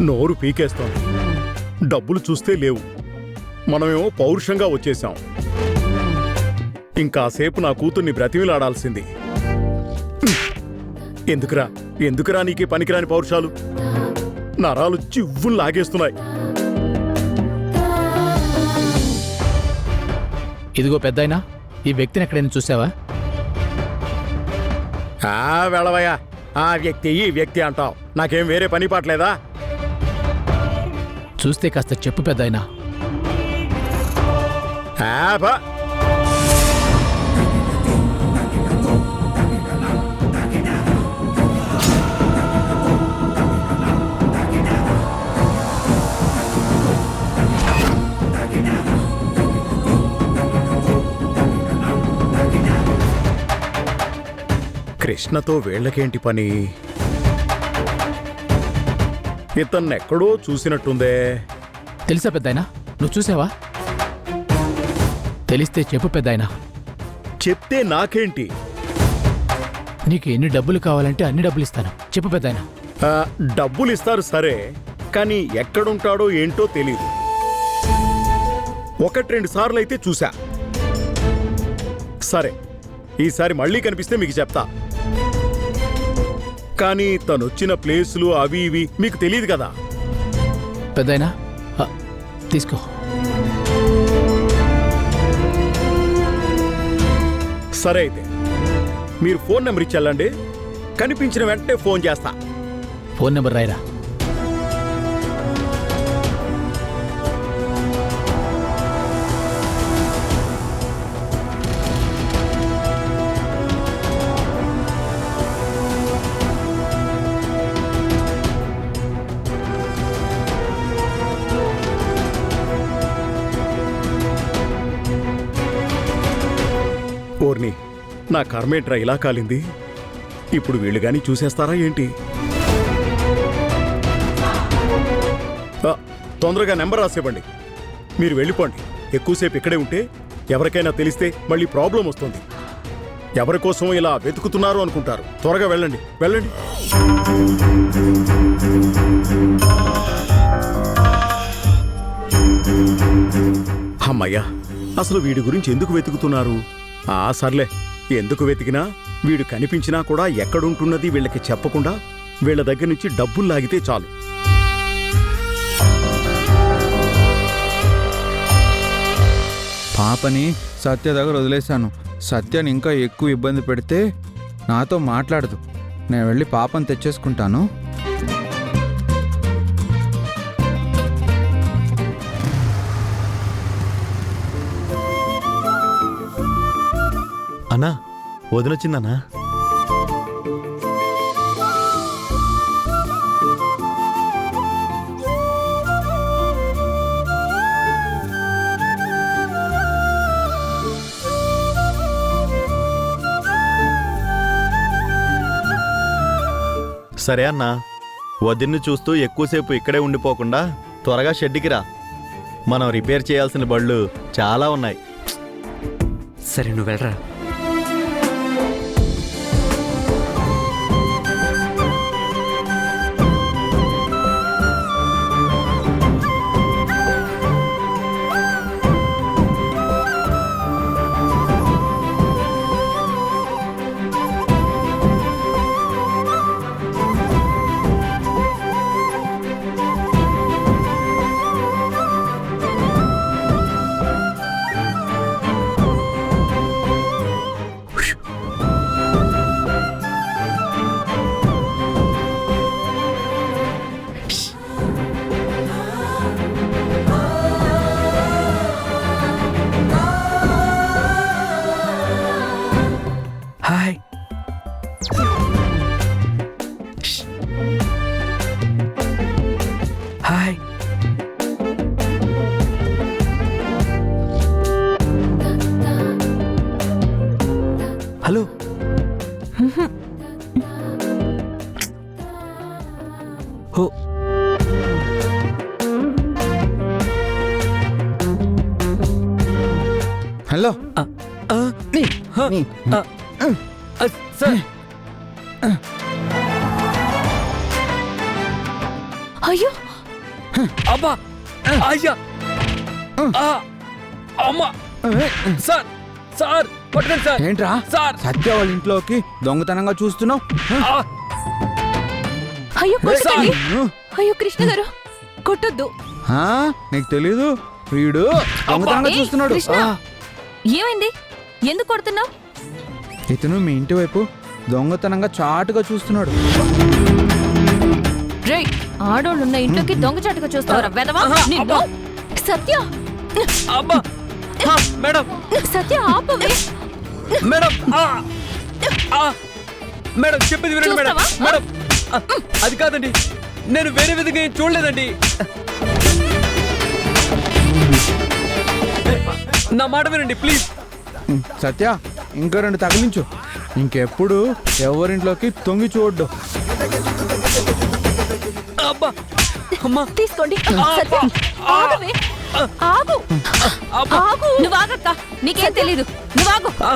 నోరు పీకేస్తోంది. డబ్బులు చూస్తే లేవు. మనమేమో పౌరుషంగా వచ్చేశాం. ఇంకాసేపు నా కూతుర్ని బ్రతిమిలాడాల్సింది. ఎందుకురా నీకే పనికిరాని పౌరుషాలు? నరాలు చివ్వులు లాగేస్తున్నాయి. ఇదిగో పెద్దాయనా, ఈ వ్యక్తిని ఎక్కడైనా చూసావా? వెళ్ళవయ్యా. ఆ వ్యక్తి ఈ వ్యక్తి అంటావు. నాకేం వేరే పని పాటలేదా? చూస్తే కాస్త చెప్పు పెద్దాయనా. కృష్ణతో వీళ్ళకేంటి పని? ఇతన్నెక్కడో చూసినట్టుందే. తెలుసా పెద్దాయనా? నువ్వు చూసావా? తెలిస్తే చెప్పు పెద్దాయనా. చెప్తే నాకేంటి? నీకు ఎన్ని డబ్బులు కావాలంటే అన్ని డబ్బులు ఇస్తాను. చెప్పు పెద్దాయనా. డబ్బులు ఇస్తారు సరే, కానీ ఎక్కడుంటాడో ఏంటో తెలీదు. 1-2 సార్లు అయితే చూసా. సరే, ఈసారి మళ్ళీ కనిపిస్తే మీకు చెప్తా. కానీ తనొచ్చిన ప్లేసులు అవి ఇవి మీకు తెలియదు కదా. పెద్దాయనా తీసుకో. సరే అయితే మీరు ఫోన్ నెంబర్ ఇచ్చెళ్ళండి. కనిపించిన వెంటనే ఫోన్ చేస్తా. ఫోన్ నెంబర్ రాయరా. ఓర్ని, నా కర్మేంట్రా ఇలా కాలింది. ఇప్పుడు వీళ్ళు గాని చూసేస్తారా ఏంటి? తొందరగా నెంబర్ రాసేవ్వండి. మీరు వెళ్ళిపోండి. ఎక్కువసేపు ఇక్కడే ఉంటే ఎవరికైనా తెలిస్తే మళ్ళీ ప్రాబ్లం వస్తుంది. ఎవరి కోసం ఇలా వెతుకుతున్నారు అనుకుంటారు. త్వరగా వెళ్ళండి, వెళ్ళండి. అమ్మయ్యా, అసలు వీడి గురించి ఎందుకు వెతుకుతున్నారు? సర్లే, ఎందుకు వెతికినా వీడు కనిపించినా కూడా ఎక్కడుంటున్నది వీళ్ళకి చెప్పకుండా వీళ్ళ దగ్గర నుంచి డబ్బులు లాగితే చాలు. పాపని సత్య దగ్గర వదిలేశాను. సత్యని ఇంకా ఎక్కువ ఇబ్బంది పెడితే నాతో మాట్లాడదు. నేను వెళ్ళి పాపని తెచ్చేసుకుంటాను. అన్నా, వదినొచ్చిందన్నా. సరే అన్నా, వదిన్ని చూస్తూ ఎక్కువసేపు ఇక్కడే ఉండిపోకుండా త్వరగా షెడ్డుకి రా. మనం రిపేర్ చేయాల్సిన బళ్ళు చాలా ఉన్నాయి. సరే, నువ్వు వెళ్ళరా. హాయ్. హాయ్. హలో. హో. హలో. సార్. అయ్యో అబ్బా అయ్యా ఆ, అమ్మా సార్ సార్ పట్టుకోండి సార్ ఏంట్రా సార్ సత్య వాళ్ళ ఇంట్లోకి దొంగతనంగా చూస్తున్నావు ఆ, అయ్యో కొట్టకండి. ఆ, అయ్యో కృష్ణ గారు కొట్టొద్దు. ఆ, నీకు తెలీదు వీడు దొంగతనంగా ఏయ్, చూస్తున్నాడు కృష్ణ. ఆ, ఏమైంది? ఎందుకు కొడుతున్నావు? ఇతను మీ ఇంటి వైపు దొంగతనంగా చాటుగా చూస్తున్నాడు. రేయ్, ఆడోళ్ళున్న ఇంట్లోకి దొంగచాటుగా చూస్తావరా వెధవా? నిన్ను సత్య అబ్బా ఆ, మేడం సత్య ఆపవే. మేడం ఆ, ఆ, మేడం చెప్పింది వినండి మేడం చూస్తావా? మేడం ఆ, అది కాదండి నేను వేరే విధంగా ఏం చూడలేదండి నా మాట వినండి ప్లీజ్ సత్య ఇంకా 2 తగిలించు. ఇంకెప్పుడు ఎవరింట్లోకి తొంగి చూడ్డు. అబ్బా అమ్మా తీసుకోండి. సత్య ఆగవే. ఆగు ఆగు. నువ్వు ఆగక్క. నీకేం తెలీదు. నువ్వు ఆగు. ఆ,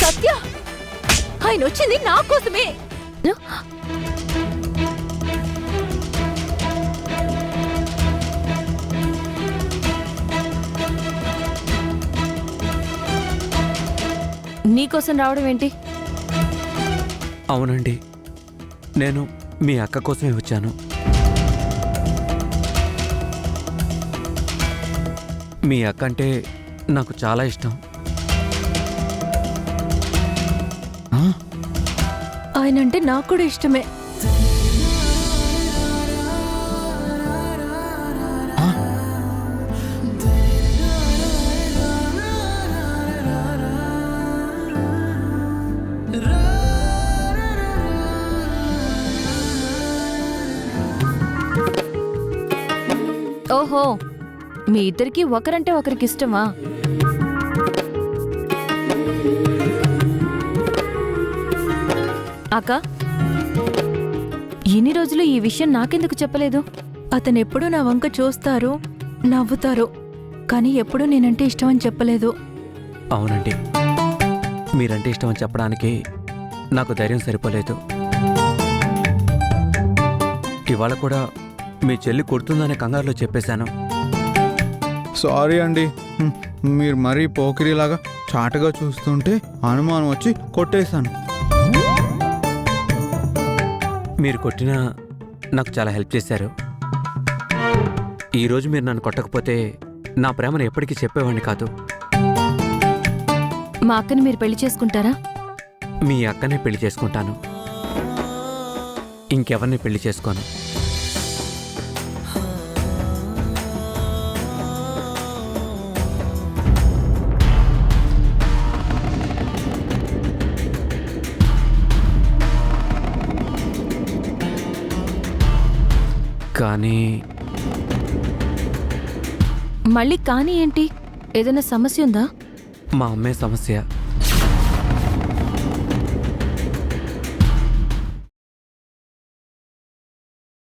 సత్య ఆయన వచ్చింది నా కోసమే. నీకోసం రావడం ఏంటి? అవునండి నేను మీ అక్క కోసమే వచ్చాను మీ అక్క అంటే నాకు చాలా ఇష్టం ఆయనంటే నాకు కూడా ఇష్టమే. ఓహో, మీ ఇద్దరికి ఒకరంటే ఒకరికి ఇష్టమా? అక్క, ఇన్ని రోజులు ఈ విషయం నాకెందుకు చెప్పలేదు? అతనెప్పుడూ నా వంక చూస్తారు, నవ్వుతారు, కానీ ఎప్పుడూ నేనంటే ఇష్టం అని చెప్పలేదు. అవునండి మీరంటే ఇష్టం అని చెప్పడానికి నాకు ధైర్యం సరిపోలేదు ఇవాళ కూడా మీ చెల్లి కొడుతుందనే కంగారులో చెప్పేశాను సారీ అండి. మీరు మరీ పోకిరిలాగా చాటుగా చూస్తుంటే అనుమానం వచ్చి కొట్టేశాను. మీరు కొట్టినా నాకు చాలా హెల్ప్ చేశారు ఈరోజు మీరు నన్ను కొట్టకపోతే నా ప్రేమను ఎప్పటికీ చెప్పేవాడిని కాదు మా అక్కని మీరు పెళ్లి చేసుకుంటారా? మీ అక్కనే పెళ్లి చేసుకుంటాను ఇంకెవరిని పెళ్లి చేసుకోను కానీ మళ్ళీ కానీ ఏంటి? ఏదైనా సమస్య ఉందా? మా అమ్మే సమస్య